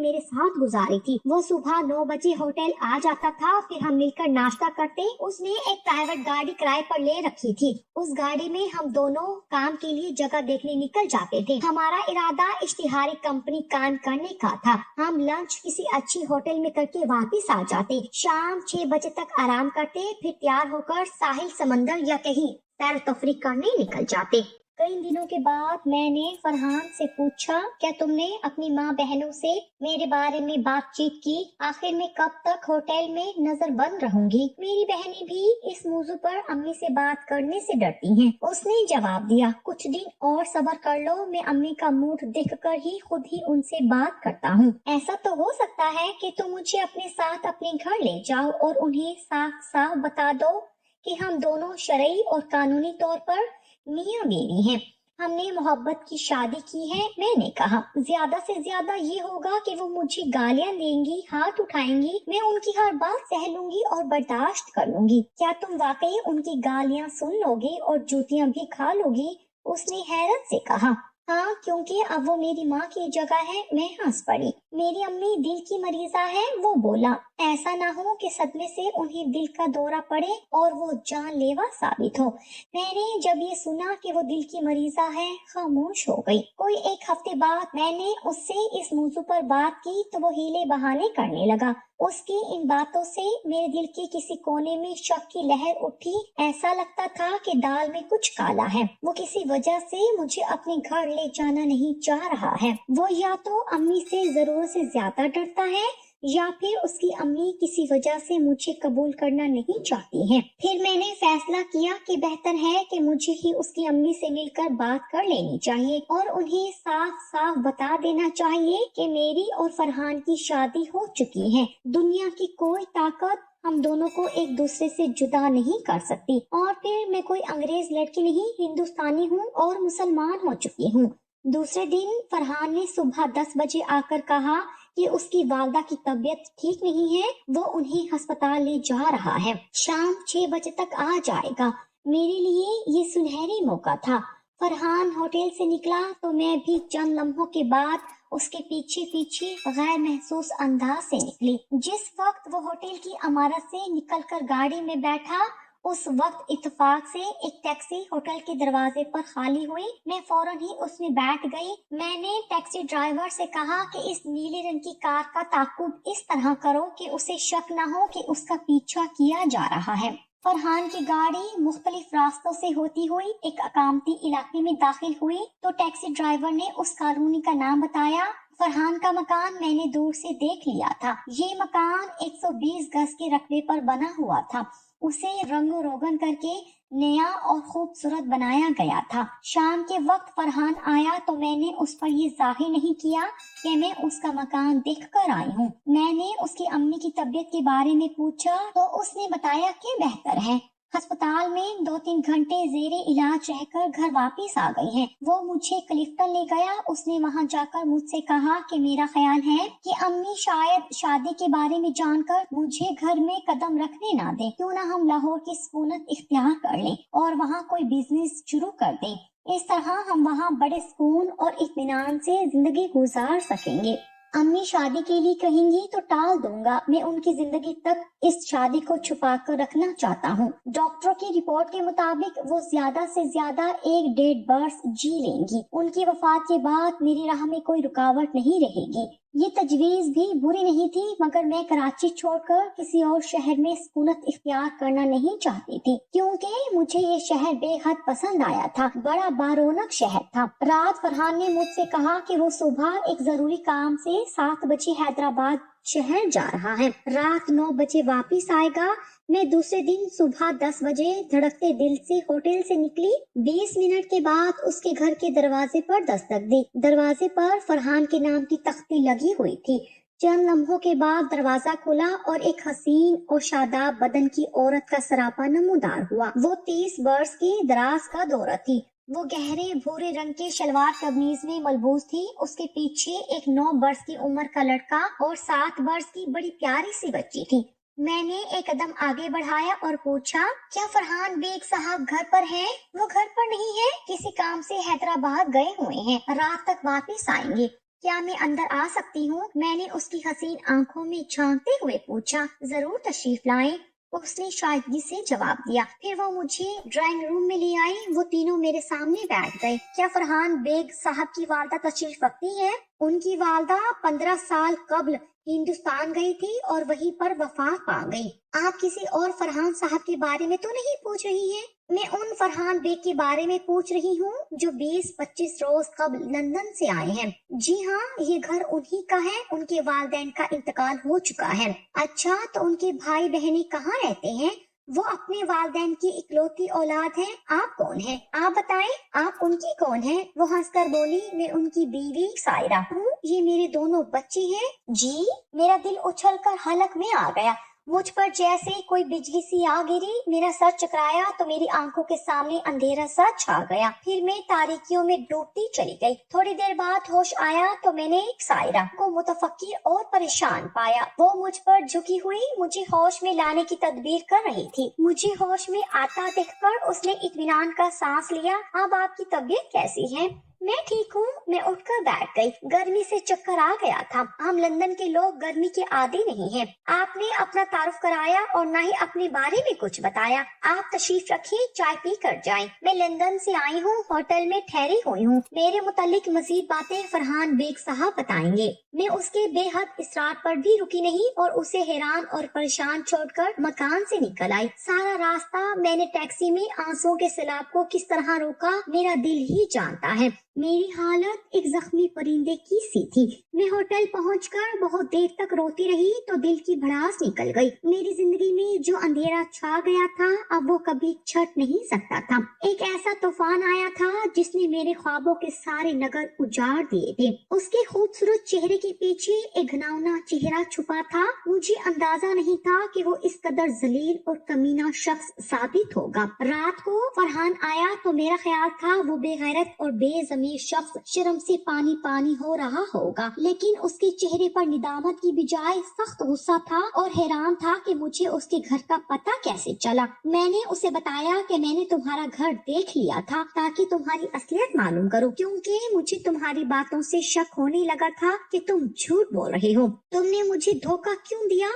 मेरे साथ गुजारी थी। वो सुबह 9 बजे होटल आ जाता था, फिर हम मिलकर नाश्ता करते। उसने एक प्राइवेट गाड़ी किराए पर ले रखी थी। उस गाड़ी में हम दोनों काम के लिए जगह देखने निकल जाते थे। हमारा इरादा इश्तिहारी कंपनी कायम करने का था। हम लंच किसी अच्छी होटल में करके वापस आ जाते। शाम 6 बजे तक आराम करते, फिर तैयार होकर साहिल, समंदर या कहीं सैर तफरीह करने निकल जाते। कई दिनों के बाद मैंने फरहान से पूछा, क्या तुमने अपनी माँ बहनों से मेरे बारे में बातचीत की? आखिर में कब तक होटल में नजर बंद रहूंगी? मेरी बहनें भी इस मौजू पर अम्मी से बात करने से डरती हैं। उसने जवाब दिया, कुछ दिन और सब्र कर लो, मैं अम्मी का मूड देखकर ही खुद ही उनसे बात करता हूँ। ऐसा तो हो सकता है कि तुम मुझे अपने साथ अपने घर ले जाओ और उन्हें साफ साफ बता दो कि हम दोनों शरई और कानूनी तौर पर मियाँ बीवी हैं, हमने मोहब्बत की शादी की है। मैंने कहा, ज्यादा से ज्यादा ये होगा कि वो मुझे गालियाँ देंगी, हाथ उठाएंगी, मैं उनकी हर बात सह लूंगी और बर्दाश्त कर लूंगी। क्या तुम वाकई उनकी गालियाँ सुन लोगी और जूतियाँ भी खा लोगी? उसने हैरत से कहा, हाँ, क्योंकि अब वो मेरी माँ की जगह है। मैं हंस पड़ी। मेरी अम्मी दिल की मरीजा है। वो बोला, ऐसा ना हो कि सदमे से उन्हें दिल का दौरा पड़े और वो जानलेवा साबित हो। मैंने जब ये सुना कि वो दिल की मरीजा है, खामोश हो गई। कोई 1 हफ्ते बाद मैंने उससे इस मौजू पर बात की तो वो हीले बहाने करने लगा। उसकी इन बातों से मेरे दिल के किसी कोने में शक की लहर उठी। ऐसा लगता था कि दाल में कुछ काला है। वो किसी वजह से मुझे अपने घर ले जाना नहीं चाह रहा है। वो या तो अम्मी से जरूरत से ज्यादा डरता है या फिर उसकी अम्मी किसी वजह से मुझे कबूल करना नहीं चाहती है। फिर मैंने फैसला किया कि बेहतर है कि मुझे ही उसकी अम्मी से मिलकर बात कर लेनी चाहिए और उन्हें साफ साफ बता देना चाहिए कि मेरी और फरहान की शादी हो चुकी है। दुनिया की कोई ताकत हम दोनों को एक दूसरे से जुदा नहीं कर सकती। और फिर मैं कोई अंग्रेज लड़की नहीं, हिंदुस्तानी हूँ और मुसलमान हो चुकी हूँ। दूसरे दिन फरहान ने सुबह 10 बजे आकर कहा कि उसकी वालदा की तबीयत ठीक नहीं है, वो उन्हें अस्पताल ले जा रहा है। शाम 6 बजे तक आ जाएगा। मेरे लिए ये सुनहरी मौका था। फरहान होटल से निकला तो मैं भी चंद लम्हों के बाद उसके पीछे पीछे गैर महसूस अंदाज से निकली। जिस वक्त वो होटल की इमारत से निकलकर गाड़ी में बैठा, उस वक्त इत्तेफाक से एक टैक्सी होटल के दरवाजे पर खाली हुई। मैं फौरन ही उसमें बैठ गई। मैंने टैक्सी ड्राइवर से कहा कि इस नीले रंग की कार का ताकुब इस तरह करो कि उसे शक न हो कि उसका पीछा किया जा रहा है। फरहान की गाड़ी मुख्तलिफ रास्तों से होती हुई एक अकामती इलाके में दाखिल हुई तो टैक्सी ड्राइवर ने उस कॉलोनी का नाम बताया। फरहान का मकान मैंने दूर से देख लिया था। ये मकान 120 गज के रकबे पर बना हुआ था। उसे रंगो रोगन करके नया और खूबसूरत बनाया गया था। शाम के वक्त फरहान आया तो मैंने उस पर ये जाहिर नहीं किया कि मैं उसका मकान देख कर आई हूँ। मैंने उसकी अम्मी की तबीयत के बारे में पूछा तो उसने बताया कि बेहतर है। अस्पताल में 2-3 घंटे जेरे इलाज रहकर घर वापस आ गई है। वो मुझे क्लिफ्टन ले गया। उसने वहाँ जाकर मुझसे कहा कि मेरा ख्याल है कि अम्मी शायद शादी के बारे में जानकर मुझे घर में कदम रखने ना दे। क्यों ना हम लाहौर की सुकूनत इख्तियार कर लें और वहाँ कोई बिजनेस शुरू कर दें। इस तरह हम वहाँ बड़े सुकून और इत्मीनान से जिंदगी गुजार सकेंगे। امی شادی کے لیے کہیں گی تو ٹال دوں گا، میں ان کی زندگی تک اس شادی کو چھپا کر رکھنا چاہتا ہوں۔ ڈاکٹروں کی رپورٹ کے مطابق وہ زیادہ سے زیادہ 1.5 برس جی لیں گی۔ ان کی وفات کے بعد میری راہ میں کوئی رکاوٹ نہیں رہے گی۔ یہ تجویز بھی بری نہیں تھی، مگر میں کراچی چھوڑ کر کسی اور شہر میں سکونت اختیار کرنا نہیں چاہتی تھی، کیونکہ مجھے یہ شہر بے حد پسند آیا تھا، بڑا بارونق شہر تھا۔ رات فرحان نے مجھ سے کہا کہ وہ صبح ایک ضروری کام سے 7 بجے حیدرآباد شہر جا رہا ہے، رات 9 بجے واپس آئے گا۔ میں دوسرے دن صبح 10 بجے دھڑکتے دل سے ہوٹل سے نکلی۔ 20 منٹ کے بعد اس کے گھر کے دروازے پر دستک دی۔ دروازے پر فرحان کے نام کی تختی لگی ہوئی تھی۔ چند لمحوں کے بعد دروازہ کھلا اور ایک حسین اور شاداب بدن کی عورت کا سراپا نمودار ہوا۔ وہ 30 برس کی دراز کا دورہ تھی۔ وہ گہرے بھورے رنگ کے شلوار قمیض میں ملبوس تھی۔ اس کے پیچھے ایک 9 برس کی عمر کا لڑکا اور 7 برس کی بڑی پیاری سی بچی تھی۔ میں نے ایک قدم آگے بڑھایا اور پوچھا، کیا فرحان بیگ صاحب گھر پر ہیں؟ وہ گھر پر نہیں ہے، کسی کام سے حیدرآباد گئے ہوئے ہیں، رات تک واپس آئیں گے۔ کیا میں اندر آ سکتی ہوں؟ میں نے اس کی حسین آنکھوں میں جھانکتے ہوئے پوچھا۔ ضرور، تشریف لائیں، اس نے شائستگی سے جواب دیا۔ پھر وہ مجھے ڈرائنگ روم میں لے آئی۔ وہ تینوں میرے سامنے بیٹھ گئے۔ کیا فرحان بیگ صاحب کی والدہ تشریف رکھتی ہے؟ ان کی والدہ 15 سال قبل ہندوستان گئی تھی اور وہیں پر وفات پا گئی۔ آپ کسی اور فرحان صاحب کے بارے میں تو نہیں پوچھ رہی ہیں؟ میں ان فرحان بیگ کے بارے میں پوچھ رہی ہوں جو 20-25 روز قبل لندن سے آئے ہیں۔ جی ہاں، یہ گھر انہی کا ہے، ان کے والدین کا انتقال ہو چکا ہے۔ اچھا، تو ان کے بھائی بہنیں کہاں رہتے ہیں؟ وہ اپنے والدین کی اکلوتی اولاد ہیں۔ آپ کون ہیں؟ آپ بتائیں، آپ ان کی کون ہیں؟ وہ ہنس کر بولی، میں ان کی بیوی سائرہ ہوں، یہ میرے دونوں بچے ہیں۔ جی، میرا دل اچھل کر حلق میں آ گیا۔ مجھ پر جیسے کوئی بجلی سی آ گری۔ میرا سر چکرایا تو میری آنکھوں کے سامنے اندھیرا سا چھا گیا۔ پھر میں تاریکیوں میں ڈوبتی چلی گئی۔ تھوڑی دیر بعد ہوش آیا تو میں نے سائرہ کو متفکر اور پریشان پایا۔ وہ مجھ پر جھکی ہوئی مجھے ہوش میں لانے کی تدبیر کر رہی تھی۔ مجھے ہوش میں آتا دیکھ کر اس نے اطمینان کا سانس لیا۔ اب آپ کی طبیعت کیسی ہے؟ میں ٹھیک ہوں، میں اٹھ کر بیٹھ گئی۔ گرمی سے چکر آ گیا تھا۔ ہم لندن کے لوگ گرمی کے عادی نہیں ہیں۔ آپ نے اپنا تعارف کرایا اور نہ ہی اپنے بارے میں کچھ بتایا۔ آپ تشریف رکھیں، چائے پی کر جائیں۔ میں لندن سے آئی ہوں، ہوٹل میں ٹھہری ہوئی ہوں۔ میرے متعلق مزید باتیں فرحان بیگ صاحب بتائیں گے۔ میں اس کے بے حد اصرار پر بھی رکی نہیں اور اسے حیران اور پریشان چھوڑ کر مکان سے نکل آئی۔ سارا راستہ میں نے ٹیکسی میں آنسوؤں کے سیلاب کو کس طرح روکا، میرا دل ہی جانتا ہے۔ میری حالت ایک زخمی پرندے کی سی تھی۔ میں ہوٹل پہنچ کر بہت دیر تک روتی رہی تو دل کی بھڑاس نکل گئی۔ میری زندگی میں جو اندھیرا چھا گیا تھا اب وہ کبھی چھٹ نہیں سکتا تھا۔ ایک ایسا طوفان آیا تھا جس نے میرے خوابوں کے سارے نگر اجاڑ دیے تھے۔ اس کے خوبصورت چہرے کے پیچھے ایک گھناؤنا چہرہ چھپا تھا۔ مجھے اندازہ نہیں تھا کہ وہ اس قدر ذلیل اور کمینہ شخص ثابت ہوگا۔ رات کو فرحان آیا تو میرا خیال تھا وہ بے غیرت اور بے ضمیر شخص شرم سے پانی پانی ہو رہا ہوگا، لیکن اس کے چہرے پر ندامت کی بجائے سخت غصہ تھا اور حیران تھا کہ مجھے اس کے گھر کا پتہ کیسے چلا۔ میں نے اسے بتایا کہ میں نے تمہارا گھر دیکھ لیا تھا تاکہ تمہاری اصلیت معلوم کروں، کیونکہ مجھے تمہاری باتوں سے شک ہونے لگا تھا کہ تم جھوٹ بول رہے ہو۔ تم نے مجھے دھوکہ کیوں دیا؟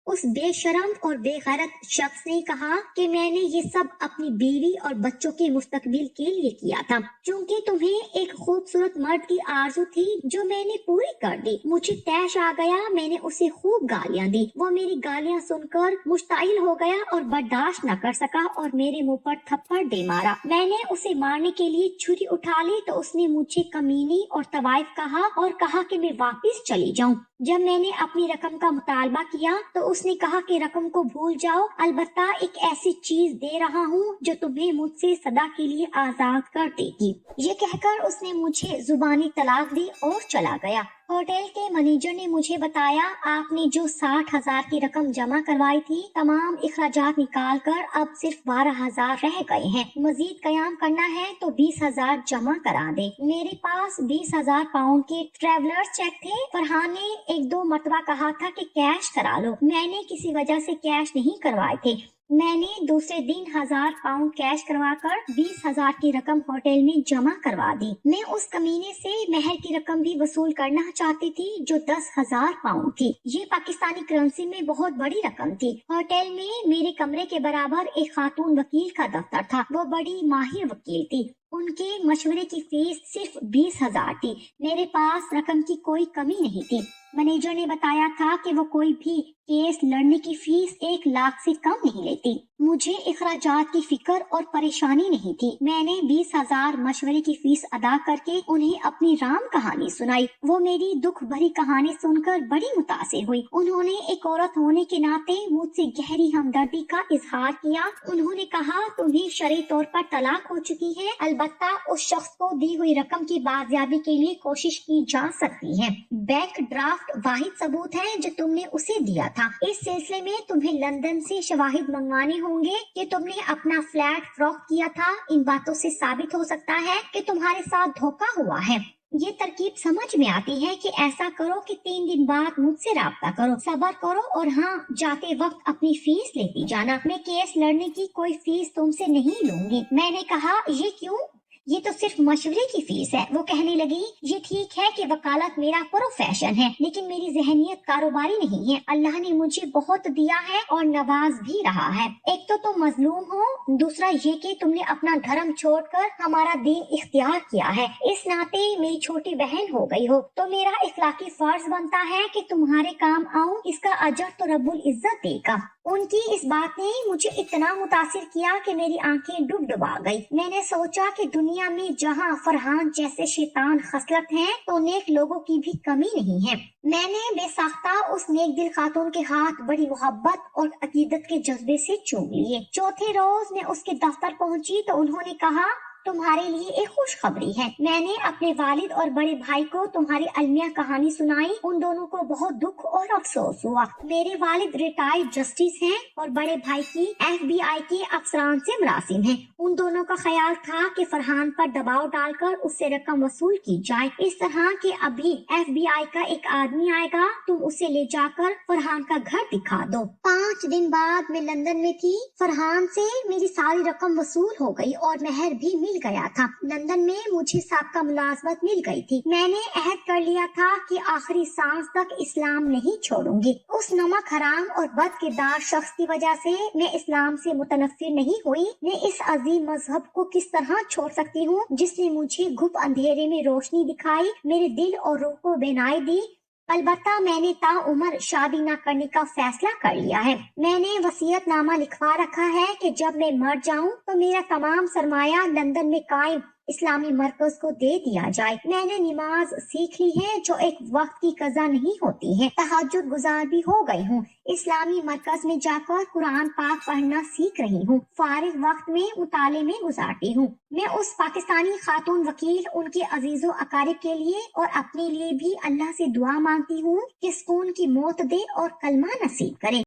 اس بے شرم اور بے غیرت شخص نے کہا کہ میں نے یہ سب اپنی بیوی اور بچوں کے مستقبل کے لیے کیا تھا، چونکہ تمہیں ایک خوبصورت مرد کی آرزو تھی جو میں نے پوری کر دی۔ مجھے طیش آ گیا، میں نے اسے خوب گالیاں دی۔ وہ میری گالیاں سن کر مشتعل ہو گیا اور برداشت نہ کر سکا اور میرے منہ پر تھپڑ دے مارا۔ میں نے اسے مارنے کے لیے چھری اٹھا لی تو اس نے مجھے کمینی اور طوائف کہا اور کہا کہ میں واپس چلی جاؤں۔ جب میں نے اپنی رقم کا مطالبہ کیا تو اس نے کہا کہ رقم کو بھول جاؤ، البتہ ایک ایسی چیز دے رہا ہوں جو تمہیں مجھ سے سدا کے لیے آزاد کر دے گی۔ یہ کہہ کر اس نے مجھے زبانی طلاق دی اور چلا گیا۔ ہوٹل کے مینیجر نے مجھے بتایا، آپ نے جو 60,000 کی رقم جمع کروائی تھی تمام اخراجات نکال کر اب صرف 12,000 رہ گئے ہیں۔ مزید قیام کرنا ہے تو 20,000 جمع کرا دے۔ میرے پاس 20,000 پاؤنڈ کے ٹریولرز چیک تھے۔ فرحان نے 1-2 مرتبہ کہا تھا کہ کیش کرا لو۔ میں نے کسی وجہ سے کیش نہیں کروائے تھے۔ میں نے دوسرے دن 1000 پاؤنڈ کیش کروا کر 20,000 کی رقم ہوٹل میں جمع کروا دی۔ میں اس کمینے سے مہر کی رقم بھی وصول کرنا چاہتی تھی جو 10,000 پاؤنڈ تھی۔ یہ پاکستانی کرنسی میں بہت بڑی رقم تھی۔ ہوٹل میں میرے کمرے کے برابر ایک خاتون وکیل کا دفتر تھا۔ وہ بڑی ماہر وکیل تھی۔ ان کے مشورے کی فیس صرف 20,000 تھی۔ میرے پاس رقم کی کوئی کمی نہیں تھی۔ مینیجر نے بتایا تھا کہ وہ کوئی بھی کیس لڑنے کی فیس 1 لاکھ سے کم نہیں لیتی۔ مجھے اخراجات کی فکر اور پریشانی نہیں تھی۔ میں نے 20,000 مشورے کی فیس ادا کر کے انہیں اپنی رام کہانی سنائی۔ وہ میری دکھ بھری کہانی سن کر بڑی متاثر ہوئی۔ انہوں نے ایک عورت ہونے کے ناطے مجھ سے گہری ہمدردی کا اظہار کیا۔ انہوں نے کہا تمہیں شرعی طور پر طلاق ہو چکی ہے، البتہ اس شخص کو دی ہوئی رقم کی بازیابی کے لیے کوشش کی جا سکتی ہے۔ بینک ڈرافٹ واحد ثبوت ہے جو تم نے اسے دیا تھا۔ اس سلسلے میں تمہیں لندن سے شواہد منگوانے ہوں گے کہ تم نے اپنا فلیٹ فروخت کیا تھا۔ ان باتوں سے ثابت ہو سکتا ہے کہ تمہارے ساتھ دھوکہ ہوا ہے۔ یہ ترکیب سمجھ میں آتی ہے کہ ایسا کرو کہ 3 دن بعد مجھ سے رابطہ کرو، صبر کرو اور ہاں جاتے وقت اپنی فیس لیتی جانا۔ میں کیس لڑنے کی کوئی فیس تم سے نہیں لوں گی۔ میں نے کہا یہ کیوں؟ یہ تو صرف مشورے کی فیس ہے۔ وہ کہنے لگی یہ ٹھیک ہے کہ وکالت میرا پروفیشن ہے، لیکن میری ذہنیت کاروباری نہیں ہے۔ اللہ نے مجھے بہت دیا ہے اور نواز بھی رہا ہے۔ ایک تو تم مظلوم ہو، دوسرا یہ کہ تم نے اپنا دھرم چھوڑ کر ہمارا دین اختیار کیا ہے۔ اس ناطے میری چھوٹی بہن ہو گئی ہو تو میرا اخلاقی فرض بنتا ہے کہ تمہارے کام آؤں۔ اس کا اجر تو رب العزت دے گا۔ ان کی اس بات نے مجھے اتنا متاثر کیا کہ میری آنکھیں ڈبا گئی۔ میں نے سوچا کہ دنیا میں جہاں فرحان جیسے شیطان خصلت ہیں تو نیک لوگوں کی بھی کمی نہیں ہے۔ میں نے بے ساختہ اس نیک دل خاتون کے ہاتھ بڑی محبت اور عقیدت کے جذبے سے چوم لیے۔ چوتھے روز میں اس کے دفتر پہنچی تو انہوں نے کہا تمہارے لیے ایک خوشخبری ہے۔ میں نے اپنے والد اور بڑے بھائی کو تمہاری المیہ کہانی سنائی۔ ان دونوں کو بہت دکھ اور افسوس ہوا۔ میرے والد ریٹائرڈ جسٹس ہیں اور بڑے بھائی کی FBI کے افسران سے مراسم ہیں۔ ان دونوں کا خیال تھا کہ فرحان پر دباؤ ڈال کر اس سے رقم وصول کی جائے، اس طرح کہ ابھی FBI کا ایک آدمی آئے گا، تم اسے لے جا کر فرحان کا گھر دکھا دو۔ 5 دن بعد میں لندن میں تھی۔ فرحان سے میری ساری رقم وصول ہو گئی اور مہر بھی مل گیا تھا۔ لندن میں مجھے سابقہ ملازمت مل گئی تھی۔ میں نے عہد کر لیا تھا کہ آخری سانس تک اسلام نہیں چھوڑوں گی۔ اس نمک حرام اور بد کردار شخص کی وجہ سے میں اسلام سے متنفر نہیں ہوئی۔ میں اس عظیم مذہب کو کس طرح چھوڑ سکتی ہوں جس نے مجھے گھپ اندھیرے میں روشنی دکھائی، میرے دل اور روح کو بینائی دی۔ البتہ میں نے تا عمر شادی نہ کرنے کا فیصلہ کر لیا ہے۔ میں نے وصیت نامہ لکھوا رکھا ہے کہ جب میں مر جاؤں تو میرا تمام سرمایہ لندن میں قائم اسلامی مرکز کو دے دیا جائے۔ میں نے نماز سیکھ لی ہے جو ایک وقت کی قضا نہیں ہوتی ہے۔ تہجد گزار بھی ہو گئی ہوں۔ اسلامی مرکز میں جا کر قرآن پاک پڑھنا سیکھ رہی ہوں۔ فارغ وقت میں مطالعے میں گزارتی ہوں۔ میں اس پاکستانی خاتون وکیل، ان کے عزیز و اقارب کے لیے اور اپنے لیے بھی اللہ سے دعا مانگتی ہوں کہ سکون کی موت دے اور کلمہ نصیب کرے۔